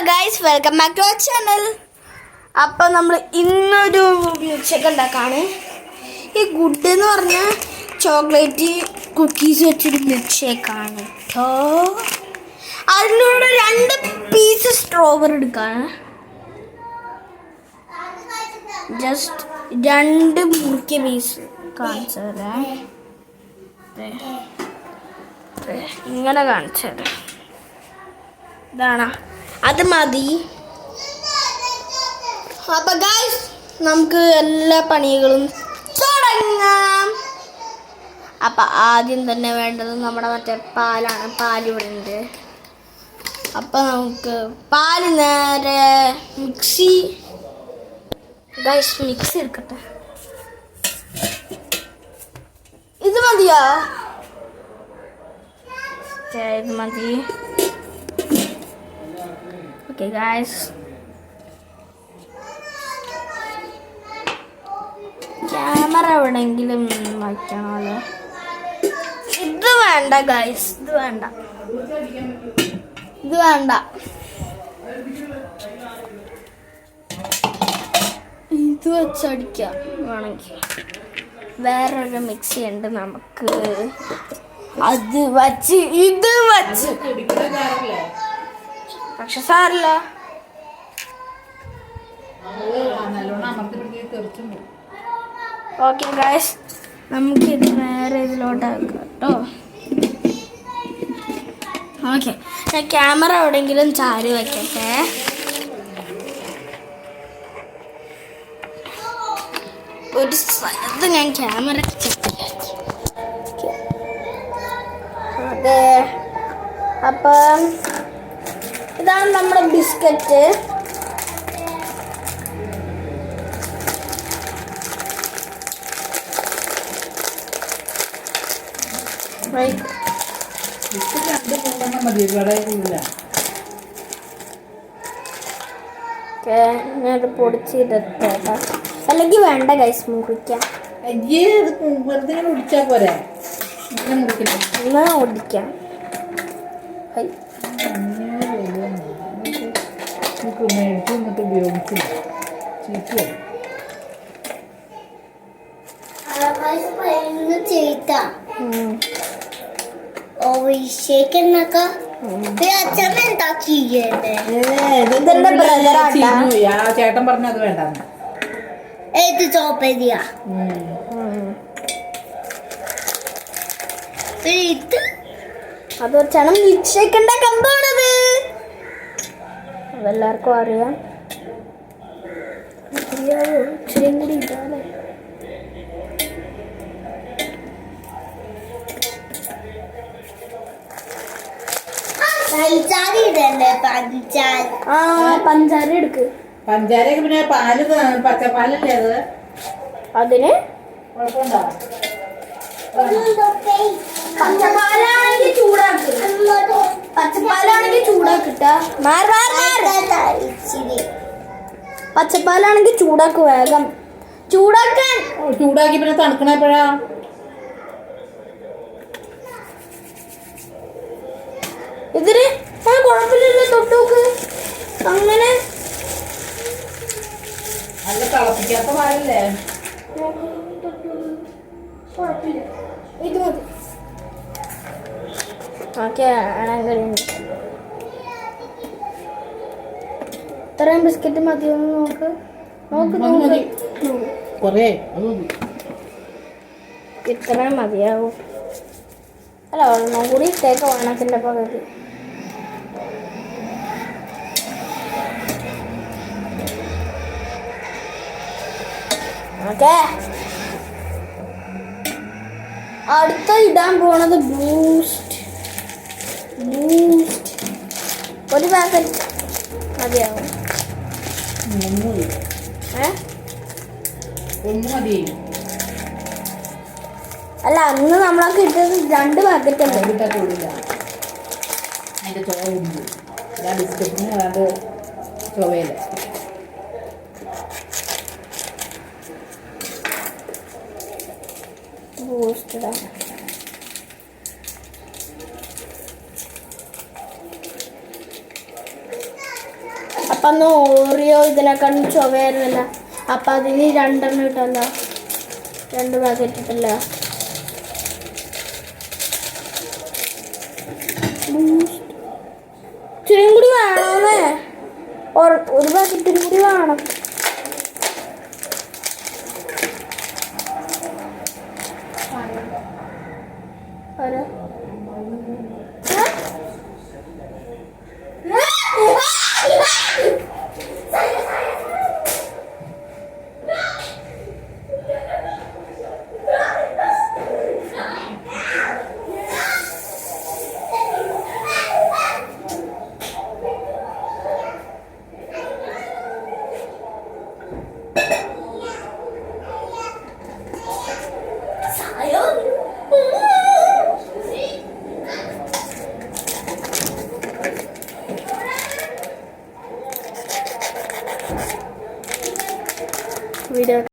Guys welcome back to our channel. അപ്പോൾ നമ്മൾ ഇന്നൊരു മിൽക്ക് ഷേക്ക് ഉണ്ടാക്കാണ്. ഈ ഗുഡ് എന്ന് പറഞ്ഞാൽ ചോക്ലേറ്റ് കുക്കീസ് വെച്ചൊരു മിൽക്ക് ഷേക്കാണ് കേട്ടോ. അതിലൂടെ 2 പീസ് സ്ട്രോബെറി എടുക്കാണ്. ജസ്റ്റ് 2 മുറിക്കിയ പീസ് കാണിച്ചു തരാം. ഇങ്ങനെ കാണിച്ചു തരാം. ഇതാണ്, അത് മതി. അപ്പൊ ഗൈസ് നമുക്ക് എല്ലാ പണികളും തുടങ്ങാം. അപ്പൊ ആദ്യം തന്നെ വേണ്ടത് നമ്മുടെ മറ്റേ പാലാണ്. പാൽ ഇവിടെ ഉണ്ട്. അപ്പൊ നമുക്ക് പാല് നേരെ മിക്സി എടുക്കട്ടെ. ഇത് മതിയോ? ഇത് മതി. ഓക്കെ ഗൈസ്, ക്യാമറ എവിടെയെങ്കിലും വയ്ക്കണമല്ലോ. ഇത് വേണ്ട ഗൈസ്, ഇത് വേണ്ട. ഇത് വെച്ചടിക്കാം വേണമെങ്കിൽ. വേറൊരു മിക്സി ഉണ്ട് നമുക്ക്, അത് വച്ച് ഇത് വച്ച്. പക്ഷെ സാറില്ല. ഓക്കെ ഗൈസ്, നമുക്കിത് വേറെ ഇതിലോട്ടാക്കാം കേട്ടോ. ഓക്കെ, ഞാൻ ക്യാമറ എവിടെയെങ്കിലും ചാരി വയ്ക്കട്ടെ. ഒരു സ്ഥലത്ത് ഞാൻ ക്യാമറ അതെ. അപ്പം ഇതാണ് നമ്മുടെ ബിസ്ക്കറ്റ്. ഞാനത് പൊടിച്ചിടട്ടെ. അല്ലെങ്കിൽ വേണ്ട ഗൈസ്, മുറിക്കാം. ഒടിച്ചാ പോരെ, എന്നാ ഒടിക്കാം. ചേട്ടൻ പറഞ്ഞത് വേണ്ട. ഏത് ചോപ്പരിയ? അത് വെച്ചാണ് മിൽക്ക് ഷേക്ക് ഉണ്ടാക്കാൻ പോണത്. അതെല്ലാവർക്കും അറിയാം. ഇച്ചിരിയും കൂടി ഇതാണേ. പഞ്ചാര എടുക്ക്. പഞ്ചാരക്ക് പിന്നെ പാല്, പച്ചപ്പാലല്ലേ അത്? അതിന് പച്ചപ്പാലാണെങ്കിൽ ചൂടാക്ക്. പച്ചപ്പാലാണെങ്കിൽ ചൂടാക്കിട്ട. പച്ചപ്പാലാണെങ്കിൽ ചൂടാക്ക്, വേഗം ചൂടാക്കാൻ. ചൂടാക്കി പിന്നെ തണുക്കണ എപ്പോഴാ? ഇതിന് കുഴപ്പമില്ല, തൊട്ടുനോക്ക്. അങ്ങനെ നല്ല തിളപ്പിക്കാത്ത പാലല്ലേ? കുഴപ്പമില്ല, ഇത് മതി. ഓക്കെ, ഇത്രയും ബിസ്ക്കറ്റ് മതിയൊന്ന് നോക്ക്. ഇത്രയും മതിയാവും. അല്ല, ഒന്നും കൂടി ഇട്ടേക്ക്, ഓണത്തിൻ്റെ പകുതി. ഓക്കെ, അടുത്ത ഇടാൻ പോണത് ബൂസ്റ്റ്. ഒരു പാക്കറ്റ് മതിയാവും. അല്ല, അന്ന് നമ്മളൊക്കെ ഇട്ടത് 2 പാക്കറ്റ് അല്ലേ. അതിന്റെ ചോവുണ്ട്, ബിസ്ക്കറ്റിന് അത് ചൊവയില്ല. ബൂസ്റ്റ് ഇടാം. അപ്പം അന്ന് ഓറിയോ ഇതിനെക്കാളും ചുവയായിരുന്നല്ല. അപ്പം അതിന് 2 എണ്ണം ഇട്ടല്ല, 2 പാക്കറ്റ് ഇട്ടല്ല. ഇച്ചിരിയും കൂടി വേണമേ, ഒരു പാക്കറ്റും കൂടി വേണം. ആരാ? വീഡിയോ